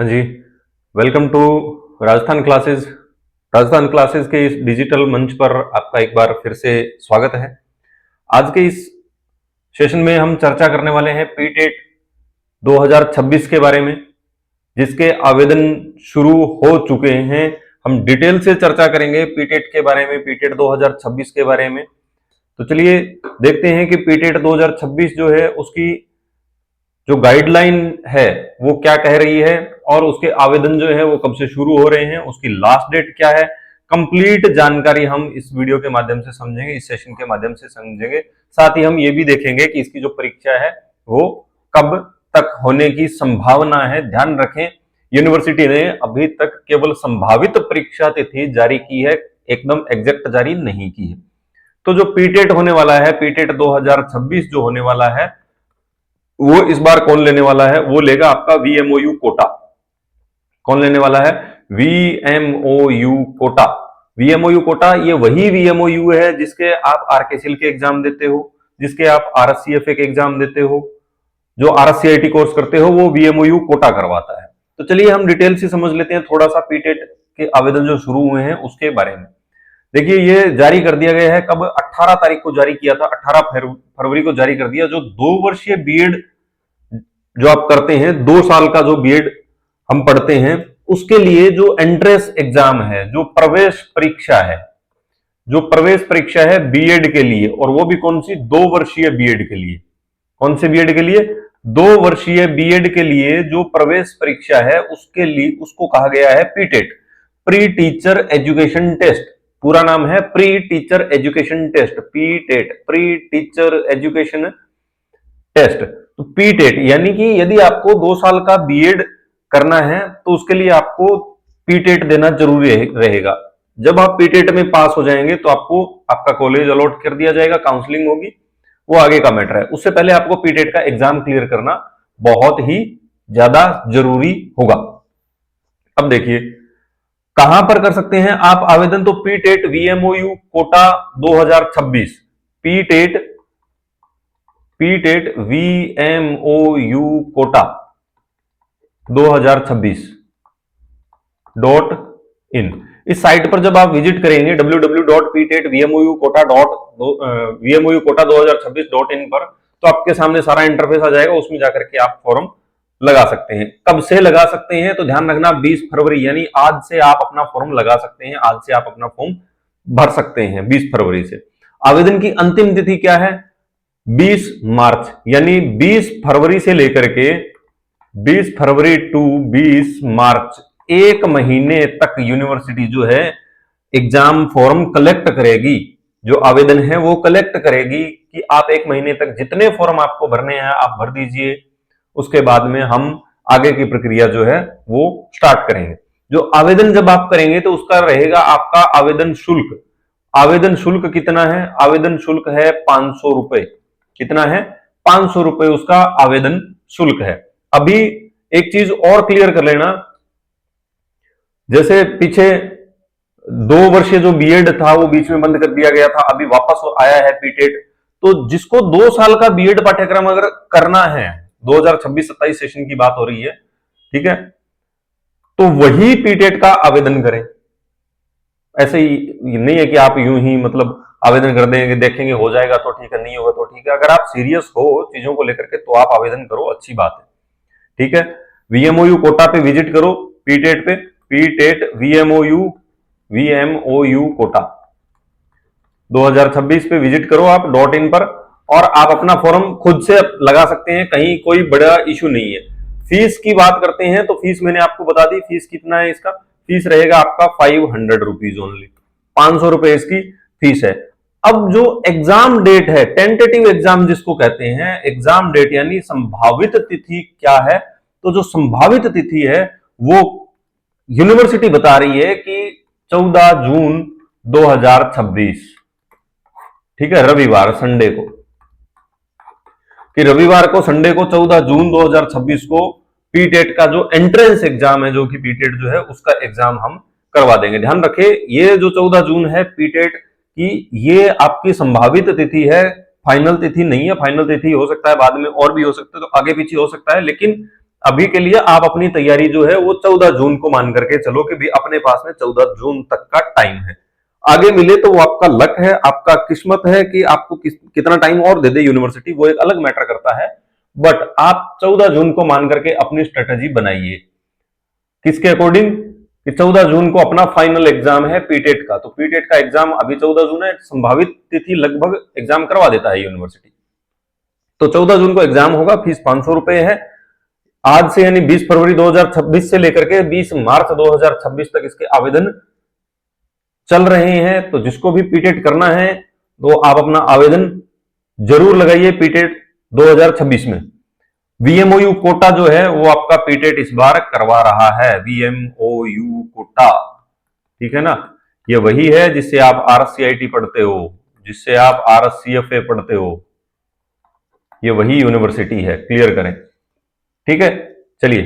हाँ जी, welcome to Rajasthan classes. Rajasthan classes के इस डिजिटल मंच पर आपका एक बार फिर से स्वागत है। आज के इस सेशन में हम चर्चा करने वाले हैं पीटेट 2026 के बारे में, जिसके आवेदन शुरू हो चुके हैं। हम डिटेल से चर्चा करेंगे पीटेट के बारे में, पीटेट 2026 के बारे में। तो चलिए देखते हैं कि पीटेट 2026 जो है उसकी जो गाइडलाइन है वो क्या कह रही है और उसके आवेदन जो है वो कब से शुरू हो रहे हैं, उसकी लास्ट डेट क्या है। कंप्लीट जानकारी हम इस वीडियो के माध्यम से समझेंगे, इस सेशन के माध्यम से समझेंगे। साथ ही हम ये भी देखेंगे कि इसकी जो परीक्षा है वो कब तक होने की संभावना है। ध्यान रखें, यूनिवर्सिटी ने अभी तक केवल संभावित परीक्षा तिथि जारी की है, एकदम एग्जैक्ट जारी नहीं की है। तो जो पीटेट होने वाला है, पीटेट 2026 जो होने वाला है, वो इस बार कौन लेने वाला है? वो लेगा आपका वीएमओयू कोटा। कौन लेने वाला है? वीएमओयू कोटा। वीएमओयू कोटा ये वही वीएमओयू है जिसके आप आरकेसीएल के एग्जाम देते हो, जिसके आप आरएससीएफए के एग्जाम देते हो, जो आरएससीआईटी कोर्स करते हो, वो वीएमओयू कोटा करवाता है। तो चलिए हम डिटेल से समझ लेते हैं थोड़ा सा पीटेट के आवेदन जो शुरू हुए हैं उसके बारे में। देखिए, ये जारी कर दिया गया है कब? 18 तारीख को जारी किया था, 18 फरवरी को जारी कर दिया। जो 2 वर्षीय बीएड जो आप करते हैं, 2 साल का जो बीएड हम पढ़ते हैं, उसके लिए जो एंट्रेंस एग्जाम है, जो प्रवेश परीक्षा है, जो प्रवेश परीक्षा है बीएड के लिए, और वो भी कौन सी? 2 वर्षीय बीएड के लिए। कौन से बीएड के लिए? 2 वर्षीय बीएड के लिए जो प्रवेश परीक्षा है उसके लिए, उसको कहा गया है PTET, pre teacher education test. पूरा नाम है pre teacher education test, PTET, pre teacher education test. तो पीटेट यानी कि यदि आपको 2 साल का बीएड करना है तो उसके लिए आपको पीटेट देना जरूरी रहेगा। जब आप पीटेट में पास हो जाएंगे तो आपको आपका कॉलेज अलॉट कर दिया जाएगा, काउंसलिंग होगी, वो आगे का मैटर है। उससे पहले आपको पीटेट का एग्जाम क्लियर करना बहुत ही ज्यादा जरूरी होगा। अब देखिए कहां पर कर सकते हैं आप आवेदन? तो PTET VMOU Kota 2026, PTET PTET VMOU Kota 2026.in। इस साइट पर जब आप विजिट करेंगे www.ptetVMOU-Quota 2026.in पर, तो आपके सामने सारा इंटरफेस आ जाएगा। उसमें जाकर के आप फॉर्म लगा सकते हैं। कब से लगा सकते हैं? तो ध्यान रखना 20 फरवरी, यानी आज से आप अपना फॉर्म लगा सकते हैं, आज से आप अपना फॉर्म भर सकते हैं 20 फरवरी से। आवेदन की अंतिम तिथि क्या है? 20 मार्च, यानी 20 फरवरी से लेकर के 20 फरवरी टू 20 मार्च, 1 महीने तक यूनिवर्सिटी जो है एग्जाम फॉर्म कलेक्ट करेगी। जो आवेदन है वो कलेक्ट करेगी कि आप 1 महीने तक जितने फॉर्म आपको भरने हैं आप भर दीजिए। उसके बाद में हम आगे की प्रक्रिया जो है वो स्टार्ट करेंगे। जो आवेदन जब आप करेंगे तो उसका रहेगा आपका आवेदन शुल्क। आवेदन शुल्क कितना है? आवेदन शुल्क है 500 रुपए। कितना है? 500 रुपए उसका आवेदन शुल्क है। अभी एक चीज और क्लियर कर लेना, जैसे पीछे 2 वर्षीय जो बीएड था वो बीच में बंद कर दिया गया था, अभी वापस आया है पीटेट। तो जिसको 2 साल का बीएड पाठ्यक्रम अगर करना है, 2026-27 सेशन की बात हो रही है, ठीक है, तो वही पीटेट का आवेदन करें। ऐसे ही नहीं है कि आप यूं ही मतलब आवेदन कर देंगे, देखेंगे हो जाएगा तो ठीक है, नहीं होगा तो ठीक है। अगर आप सीरियस हो चीजों को लेकर के तो आप आवेदन करो, अच्छी बात है, ठीक है। वीएमओयू कोटा पे विजिट करो, पीटेट पे, पीटेट वीएमओयू कोटा 2026 पे विजिट करो आप .in पर, और आप अपना फॉर्म खुद से लगा सकते हैं, कहीं कोई बड़ा इशू नहीं है। फीस की बात करते हैं तो फीस मैंने आपको बता दी, फीस कितना है इसका? फीस रहेगा आपका 500 रुपीज ओनली, 500 रुपए इसकी फीस है। अब जो एग्जाम डेट है, टेंटेटिव एग्जाम जिसको कहते हैं, एग्जाम डेट यानी संभावित तिथि क्या है? तो जो संभावित तिथि है वो यूनिवर्सिटी बता रही है कि 14 जून 2026, ठीक है, रविवार, संडे को, कि रविवार को, संडे को 14 जून 2026 को पीटेट का जो एंट्रेंस एग्जाम है, जो कि पीटेट जो है उसका एग्जाम हम करवा देंगे। ध्यान रखें, ये जो 14 जून है पीटेट की, ये आपकी संभावित तिथि है, फाइनल तिथि नहीं है। फाइनल तिथि हो सकता है बाद में और भी हो सकता है, तो आगे पीछे हो सकता है, लेकिन अभी के लिए आप अपनी तैयारी जो है वो 14 जून को मान करके चलो कि भी अपने पास में 14 जून तक का टाइम है। आगे मिले तो वो आपका लक है, आपका किस्मत है कि आपको कितना टाइम और दे दे यूनिवर्सिटी, वो एक अलग मैटर करता है। बट आप 14 जून को मान करके अपनी स्ट्रेटेजी बनाइए। किसके अकॉर्डिंग? कि 14 जून को अपना फाइनल एग्जाम है पीटेट का, तो पीटेट का एग्जाम अभी 14 जून है, संभावित तिथि लगभग एग्जाम करवा देता है यूनिवर्सिटी। तो 14 जून को एग्जाम होगा, फीस 500 रुपए है। आज से यानी 20 फरवरी 2026 से लेकर के 20 मार्च 2026 तक इसके आवेदन चल रहे हैं। तो जिसको भी पीटेट करना है तो आप अपना आवेदन जरूर लगाइए पीटेट 2026 में। वीएमओयू कोटा जो है वो आपका पीटेट इस बार करवा रहा है, वीएमओयू कोटा, ठीक है ना। ये वही है जिससे आप आरसीआईटी पढ़ते हो, जिससे आप आरसीएफए पढ़ते हो, ये वही यूनिवर्सिटी है, क्लियर करें, ठीक है। चलिए